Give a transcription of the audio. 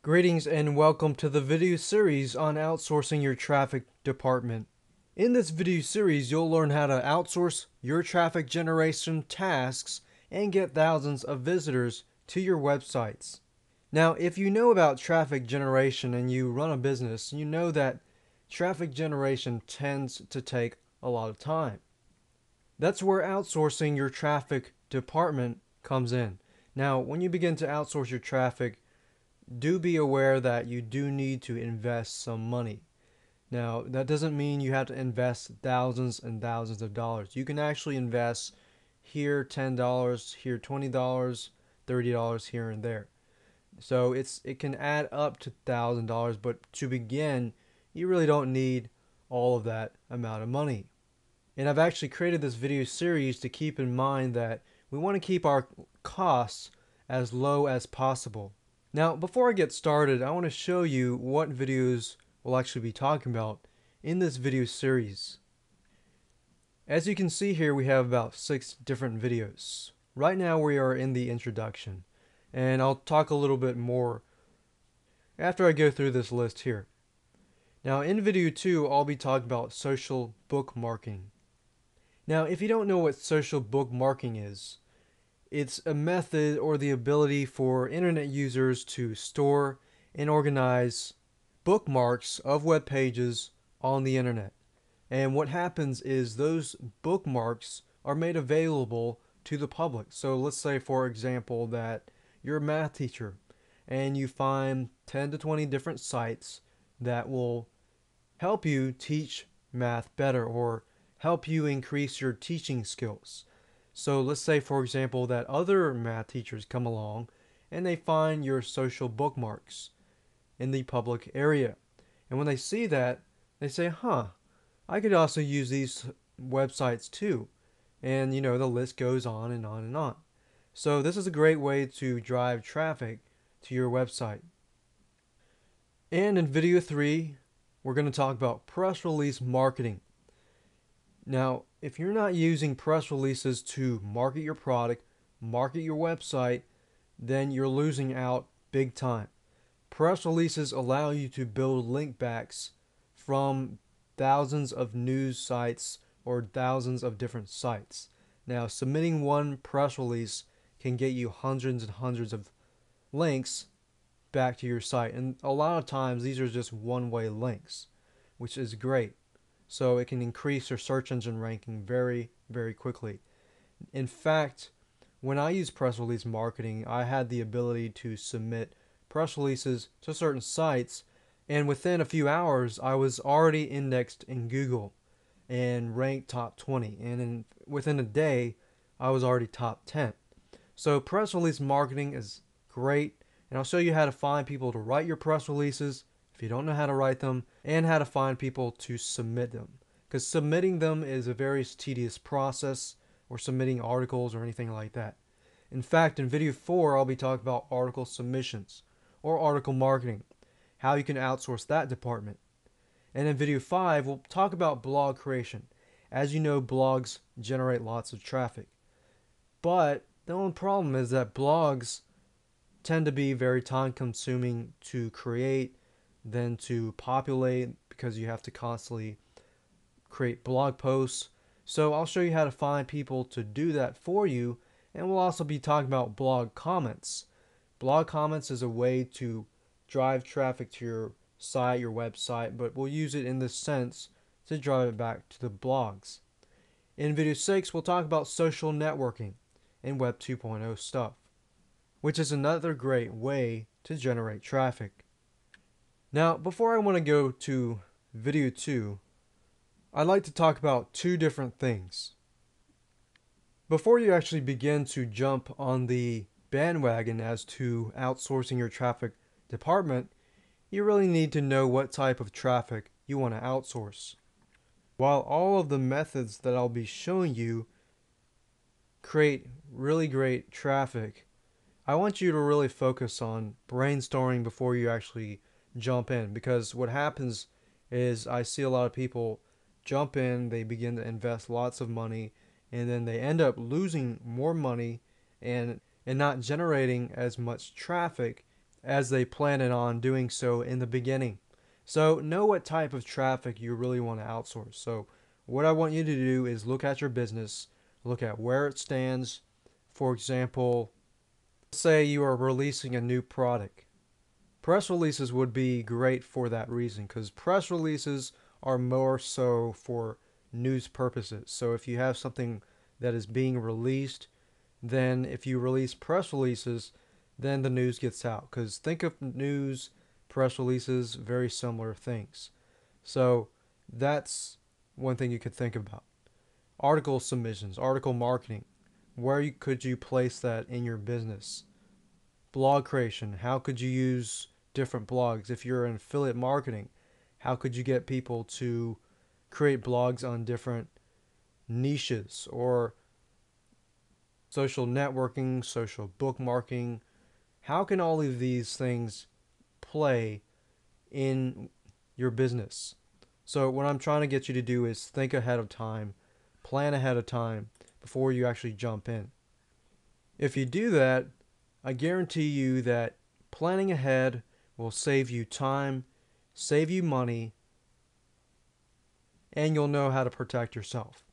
Greetings and welcome to the video series on outsourcing your traffic department. In this video series, you'll learn how to outsource your traffic generation tasks and get thousands of visitors to your websites. Now, if you know about traffic generation and you run a business, you know that traffic generation tends to take a lot of time. That's where outsourcing your traffic department comes in. Now, when you begin to outsource your traffic, do be aware that you do need to invest some money. Now, that doesn't mean you have to invest thousands and thousands of dollars. You can actually invest here $10, here $20, $30 here and there. So it can add up to $1,000, but to begin, you really don't need all of that amount of money. And I've actually created this video series to keep in mind that we want to keep our costs as low as possible. Now, before I get started, I want to show you what videos we'll actually be talking about in this video series. As you can see here, we have about 6 different videos. Right now we are in the introduction, and I'll talk a little bit more after I go through this list here. Now, in video 2, I'll be talking about social bookmarking. Now, if you don't know what social bookmarking is, it's a method or the ability for internet users to store and organize bookmarks of web pages on the internet. And what happens is those bookmarks are made available to the public. So let's say, for example, that you're a math teacher and you find 10 to 20 different sites that will help you teach math better or help you increase your teaching skills. So let's say, for example, that other math teachers come along and they find your social bookmarks in the public area. And when they see that, they say, I could also use these websites too. And the list goes on and on and on. So this is a great way to drive traffic to your website. And in video 3, we're going to talk about press release marketing. Now, if you're not using press releases to market your product, market your website, then you're losing out big time. Press releases allow you to build link backs from thousands of news sites or thousands of different sites. Now, submitting one press release can get you hundreds and hundreds of links back to your site. And a lot of times these are just one-way links, which is great. So it can increase your search engine ranking very, very quickly. In fact, when I use press release marketing, I had the ability to submit press releases to certain sites, and within a few hours, I was already indexed in Google and ranked top 20. And within a day, I was already top 10. So press release marketing is great, and I'll show you how to find people to write your press releases if you don't know how to write them, and how to find people to submit them. Because submitting them is a very tedious process, or submitting articles or anything like that. In fact, in video 4, I'll be talking about article submissions or article marketing, how you can outsource that department. And in video 5, we'll talk about blog creation. As you know, blogs generate lots of traffic. But the only problem is that blogs tend to be very time consuming to create, then to populate, because you have to constantly create blog posts. So I'll show you how to find people to do that for you, and we'll also be talking about blog comments. Blog comments is a way to drive traffic to your site, your website, but we'll use it in this sense to drive it back to the blogs. In video 6, we'll talk about social networking and Web 2.0 stuff, which is another great way to generate traffic. Now, before I want to go to video 2, I'd like to talk about 2 different things. Before you actually begin to jump on the bandwagon as to outsourcing your traffic department, you really need to know what type of traffic you want to outsource. While all of the methods that I'll be showing you create really great traffic, I want you to really focus on brainstorming before you actually jump in, because what happens is I see a lot of people jump in, they begin to invest lots of money, and then they end up losing more money and not generating as much traffic as they planned on doing so in the beginning. So know what type of traffic you really want to outsource. So what I want you to do is look at your business, look at where it stands. For example, say you are releasing a new product. Press releases would be great for that reason because press releases are more so for news purposes. So if you have something that is being released, then if you release press releases, then the news gets out. Because think of news, press releases, very similar things. So that's one thing you could think about. Article submissions, article marketing. Could you place that in your business? Blog creation. How could you use different blogs? If you're in affiliate marketing, how could you get people to create blogs on different niches? Or social networking, social bookmarking. How can all of these things play in your business? So what I'm trying to get you to do is think ahead of time, plan ahead of time before you actually jump in. If you do that, I guarantee you that planning ahead will save you time, save you money, and you'll know how to protect yourself.